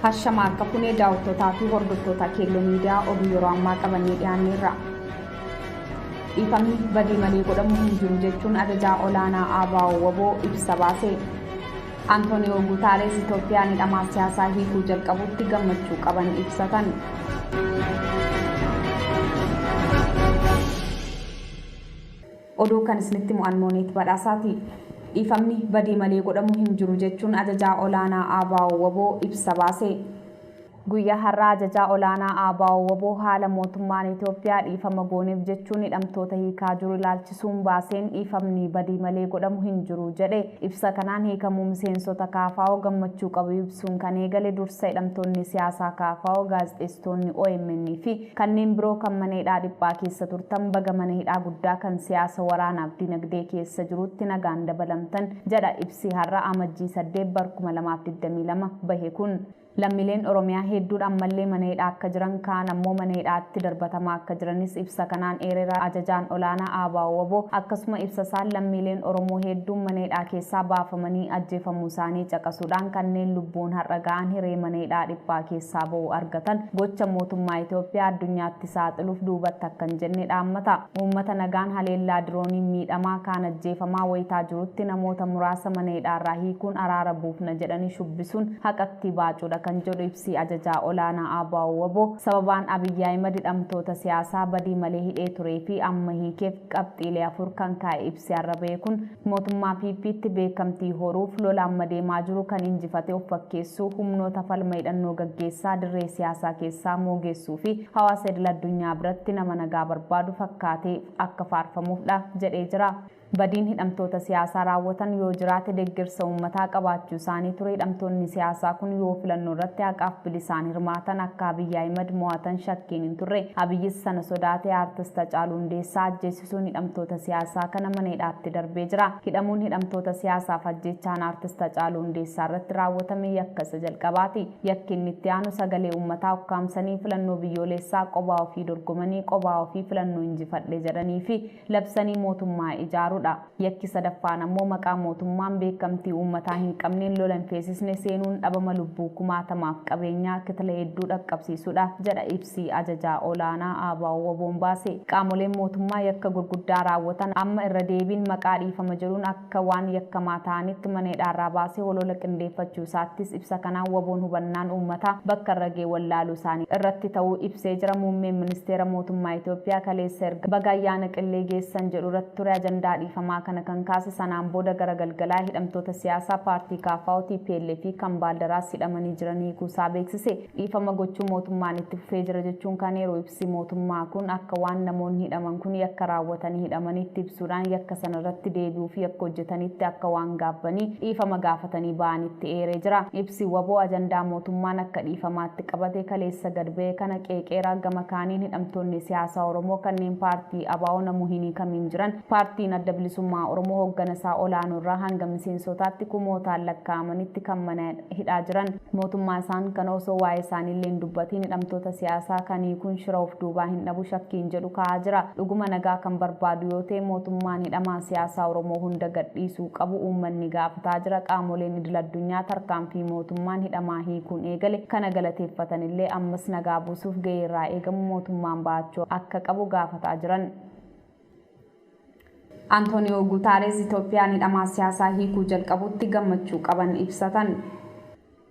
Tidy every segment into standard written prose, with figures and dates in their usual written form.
Hashama akka kunee daawwattootaa fi hordoftoota keelloo miidiyaa oduu yeroo ammaa qabannee dhiyaanneerra. Dhiifamni badii malee godhamu hin jiru jechuun ajajaa olaanaa ABO ibsa baase. Antooniyoo Guutaarees Itoophiyaan hidhamaa siyaasaa hiikuu jalqabutti gammachuu qaban ibsatan. Oduu kan isinitti mu'annooniit badhaasaati. Dhiifamni badii malee godhamu hin jiru jechuun ajajaa olaanaa ABO ibsa baase. Guyyaa har'aa ajajaa olaanaa ABO haala mootummaan Itoophiyaa dhiifama gooneef jechuun hidhamtoota hiikaa jiru ilaalchisuun baaseen dhiifamni badii malee godhamu hin jiru jedhe. Ibsa kanaan hiikamuu miseensota KFO gammachuu qabu ibsuun kan eegale dursa hidhamtoonni siyaasaa KFO gaazexeessitoonni OMN fi kanneen biroo kan mana hidhaa dhiphaa keessa turtan baga mana hidhaa guddaa kan siyaasa waraanaaf dinagdee keessa jirutti nagaan dabalamtan jedha ibsi har'a Amajjii 8/2022 bahe kun. Lammiileen Oromiyaa hedduun ammallee mana hidhaa akka jiran kaan ammoo mana hidhaatti darbatamaa akka jiranis ibsa kanaan eereera ajajaan olaanaa ABO akkasuma ibsa isaan lammiileen Oromoo hedduun mana hidhaa keessaa baafamanii ajjeefamuu isaanii caqasuudhaan kanneen lubbuun har'a ga'an hiree mana hidhaa dhiphaa keessaa ba'uu argatan gocha mootummaa Itoophiyaa addunyaatti saaxiluuf duubatti akka hin jenne dhaammata. Uummata nagaan haleellaa dirooniin miidhamaa kaan ajjeefamaa wayitaa jirutti namoota muraasa mana hidhaarraa hiikuun araara buufna jedhanii shubbisuun haqatti baacuudha kan jedhu ibsi ajajaa olaanaa ABO sababaan Abiyyi Ahimad hidhamtoota siyaasaa badii malee hidhee turee fi amma hiikeef qabxiilee 4 kan kaa'e ibsi har'a bahe kun mootummaa PP'tti beekamtii horuuf lola amma deemaa jiru kan injifate of fakkeessuu humnoota falma hidhannoo gaggeessaa dirree siyaasaa keessaa moogeessuu fi hawaasa idil addunyaa biratti nama nagaa barbaadu fakkaatee akka faarfamuufdha jedhee jira. Badiin hidhamtoota siyaasaa raawwatan yoo jiraate deeggarsa uummataa qabaachuu isaanii ture. Hidhamtoonni siyaasaa kun yoo filannoo irratti haqaaf bilisaan hirmaatan akka Abiyyi Ahimad mo'atan shakkiin hin turre. Abiyyis sana sodaatee aartist Hacaaluu Hundeessaa ajjeesisuun hidhamtoota siyaasaa kana mana hidhaatti darbee jira. Hidhamuun hidhamtoota siyaasaaf ajjechaan aartist Hacaaluu Hundeessaa irratti raawwatame yakka isa jalqabaati. Yakki inni itti aanu sagalee uummataa ukkaamsanii filannoo biyyoolessaa qophaa ofii dorgomanii qophaa ofii filannoo injifadhe jedhanii fi labsanii mootummaa ijaaru. Yakki sadaffaan ammoo maqaa mootummaan beekamtii uummataa hin qabneen lola hin feesisne seenuun dhabama lubbuu kumaatamaaf qabeenyaa kitila hedduu dhaqqabsiisuudha jedha ibsi ajajaa olaanaa ABO baase. Qaamoleen mootummaa yakka gurguddaa raawwatan amma irra deebiin maqaa dhiifama jedhuun akka waan yakkamaa ta'anitti mana hidhaarraa baasee holola qindeeffachuu isaattis ibsa kanaan WBOn hubannaan uummataa bakka irra ga'e wallaaluu isaanii irratti ta'uu ibsee jira. Muummeen ministeera mootummaa Itoophiyaa kaleessa erga baga ayyaana qillee geessan jedhu irratti ture ajandaa dhiifamaa kana kan kaase sanaan booda gara galgalaa hidhamtoota siyaasaa paartii KFO TPLF fi kan baaldaraas hidhamanii jiranii kuusaa beeksise. Dhiifama gochuu mootummaan itti fufee jira jechuun kan yeroo ibsi mootummaa kun akka waan namoonni hidhaman kun yakka raawwatanii hidhamanitti ibsuudhaan yakka sana irratti deebi'uu fi yakka hojjetanitti akka waan gaabbanii dhiifama gaafatanii ba'anitti eeree jira. Ibsi WBO ajandaa mootummaan akka dhiifamaatti qabate kaleessa gad ba'e kana qeeqeeraa gama kaaniin hidhamtoonni siyaasaa Oromoo kanneen paartii ABO namuu hin hiikamiin jiran paartiin adda bilisummaa Oromoo hoogganasaa olaanoo irraa hanga miseensotaatti kumootaan lakkaa'amanitti kan mana hidhaa jiran. Mootummaa isaan kana osoo waa'ee isaaniillee hin dubbatiin hidhamtoota siyaasaa kan hiikuun shira of duubaa hin dhabu shakkiin jedhu ka'aa jira. Dhuguma nagaa kan barbaadu yoo ta'e mootummaan hidhamaa siyaasaa Oromoo hunda gadhiisuu qabu uummanni gaafataa jira. Qaamoleen idil addunyaa tarkaanfii mootummaan hidhamaa hiikuun eegale kana galateeffatanillee ammas nagaa buusuuf gahee irraa eegamu mootummaan ba'achuu akka qabu gaafataa jiran. Antooniyoo Guutaarees Itoophiyaan hidhamaa siyaasaa hiikuu jalqabutti gammachuu qaban ibsatan.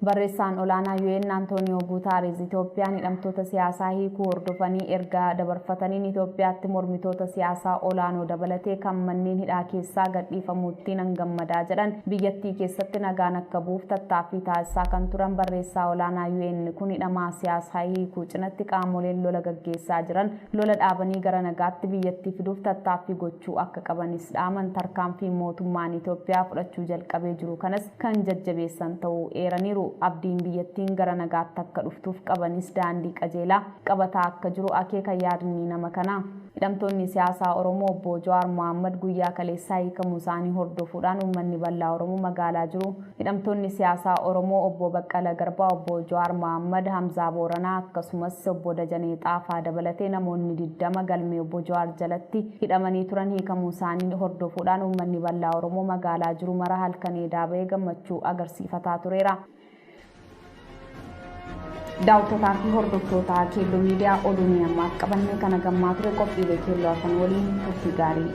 Barreessaan olaanaa UN Antooniyoo Guutaarees Itoophiyaan hidhamtoota siyaasaa hiikuu hordofanii ergaa dabarfataniin Itoophiyaatti mormitoota siyaasaa olaanoo dabalatee kan manneen hidhaa keessaa gadhiifamuutti nan gammadaa jedhan. Biyyattii keessatti nagaan akka bu'uuf tattaaffii taasisaa kan turan barreessaa olaanaa UN kun hidhamaa siyaasaa hiikuu cinatti qaamoleen lola gaggeessaa jiran lola dhaabanii gara nagaatti biyyattii fiduuf tattaaffii gochuu akka qabanis dhaaman. Tarkaanfii mootummaan Itoophiyaa fudhachuu jalqabee jiru kanas kan jajjabeessan ta'uu eeraniiru. Abdiin biyyattiin gara nagaatti akka dhuftuuf qabanis daandii qajeelaa qabataa akka jiru akeeka yaadni nama kanaa. Hidhamtoonni siyaasaa Oromoo obbo Jawaar Mohaammed guyyaa kaleessaa hiikamuu isaanii hordofuudhaan uummanni bal'aa Oromoo magaalaa jiru. Hidhamtoonni siyaasaa Oromoo obbo Baqqala Garbaa, obbo Jawaar Mohaammed, Hamzaa Booranaa akkasumas obbo Dajanee Xaafaa dabalatee namoonni 20 galmee obbo Jawaar jalatti hidhamanii turan hiikamuu isaanii hordofuudhaan uummanni bal'aa Oromoo magaalaa jiru mara halkan eedaa ba'ee gammachuu agarsiifataa tureera. daawwattotaa fi hordoftoota keelloo miidiyaa oduu ammaaf qabannee kana gammaa ture qophiilee keelloo afaan waliin turtii gaarii.